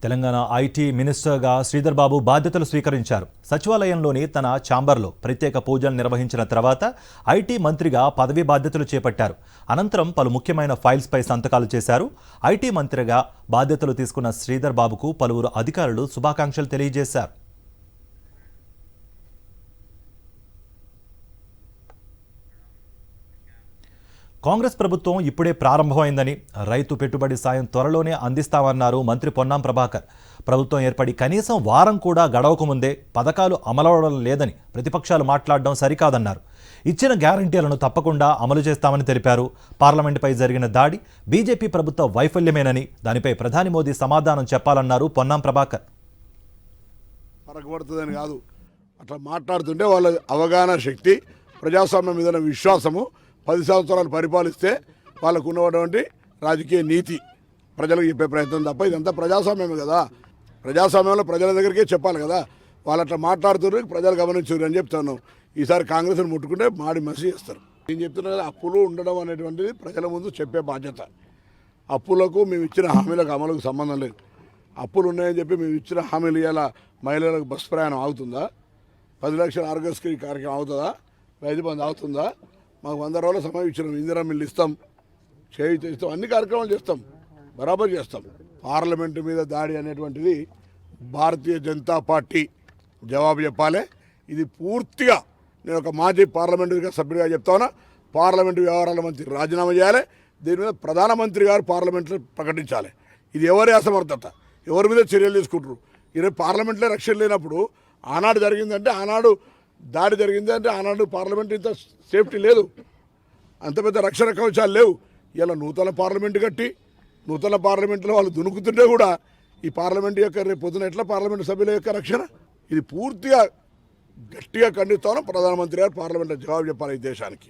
Telangana IT మినిస్టర్గా శ్రీధర్ బాబు బాధ్యతలు స్వీకరించారు. సచివాలయంలోని తన ఛాంబర్లో ప్రత్యేక పూజలు నిర్వహించిన తర్వాత ఐటీ మంత్రిగా పదవీ బాధ్యతలు చేపట్టారు. అనంతరం పలు ముఖ్యమైన ఫైల్స్పై సంతకాలు చేశారు. ఐటీ మంత్రిగా బాధ్యతలు తీసుకున్న శ్రీధర్ బాబుకు పలువురు అధికారులు శుభాకాంక్షలు తెలియజేశారు. కాంగ్రెస్ ప్రభుత్వం ఇప్పుడే ప్రారంభమైందని, రైతు పెట్టుబడి సాయం త్వరలోనే అందిస్తామన్నారు మంత్రి పొన్నం ప్రభాకర్. ప్రభుత్వం ఏర్పడి కనీసం వారం కూడా గడవకముందే పథకాలు అమలవడం లేదని ప్రతిపక్షాలు మాట్లాడడం సరికాదన్నారు. ఇచ్చిన గ్యారంటీలను తప్పకుండా అమలు చేస్తామని తెలిపారు. పార్లమెంటుపై జరిగిన దాడి బీజేపీ ప్రభుత్వ వైఫల్యమేనని, దానిపై ప్రధాని మోదీ సమాధానం చెప్పాలన్నారు పొన్నం ప్రభాకర్. పరగబడుతుందని కాదు, అట్లా మాట్లాడుతుంటే వాళ్ళ అవగాహన శక్తి, ప్రజాస్వామ్యం మీద విశ్వాసము, 10 సంవత్సరాలు పరిపాలిస్తే వాళ్ళకు ఉన్నటువంటి రాజకీయ నీతి ప్రజలకు చెప్పే ప్రయత్నం తప్ప ఇదంతా ప్రజాస్వామ్యమే కదా. ప్రజాస్వామ్యంలో ప్రజల దగ్గరికే చెప్పాలి కదా. వాళ్ళు అట్లా మాట్లాడుతున్నారు, ప్రజలు గమనించారు అని చెప్తాను. ఈసారి కాంగ్రెస్ని ముట్టుకుంటే మాడి మసి చేస్తారు. నేను చెప్తున్నా, అప్పులు ఉండడం అనేటువంటిది ప్రజల ముందు చెప్పే బాధ్యత. అప్పులకు మేము ఇచ్చిన హామీలకు అమలుకు సంబంధం లేదు. అప్పులు ఉన్నాయని చెప్పి మేము ఇచ్చిన హామీలు ఇవాళ మహిళలకు బస్సు ప్రయాణం అవుతుందా? 10 లక్షల ఆరోగ్యశ్రీ కార్యక్రమం అవుతుందా? రైతు బంధు అవుతుందా? మాకు 100 రోజుల సమయం ఇచ్చినాం, ఇందిరా మిల్లు ఇస్తాం, చేయి ఇస్తాం, అన్ని కార్యక్రమాలు చేస్తాం, బరాబర్ చేస్తాం. పార్లమెంటు మీద దాడి అనేటువంటిది భారతీయ జనతా పార్టీ జవాబు చెప్పాలి. ఇది పూర్తిగా నేను ఒక మాజీ పార్లమెంటు సభ్యుడిగా చెప్తాను, పార్లమెంటు వ్యవహారాల మంత్రి రాజీనామా చేయాలి. దీని మీద ప్రధానమంత్రి గారు పార్లమెంట్లో ప్రకటించాలి. ఇది ఎవరి అసమర్థత, ఎవరి మీద చర్యలు తీసుకుంటారు. ఈరోజు పార్లమెంట్లో రక్షణ లేనప్పుడు ఆనాడు జరిగిందంటే, ఆనాడు దాడి జరిగింది అంటే, ఆనాడు పార్లమెంట్ ఇంత సేఫ్టీ లేదు, అంత పెద్ద రక్షణ కవచాలు లేవు. ఇలా నూతన పార్లమెంటు కట్టి నూతన పార్లమెంట్లో వాళ్ళు దునుకుతుంటే కూడా ఈ పార్లమెంట్ యొక్క రేపు పొద్దున ఎట్లా పార్లమెంటు సభ్యుల యొక్క రక్షణ? ఇది పూర్తిగా గట్టిగా ఖండిస్తాను. ప్రధానమంత్రి గారు పార్లమెంట్లో జవాబు చెప్పాలి ఈ దేశానికి.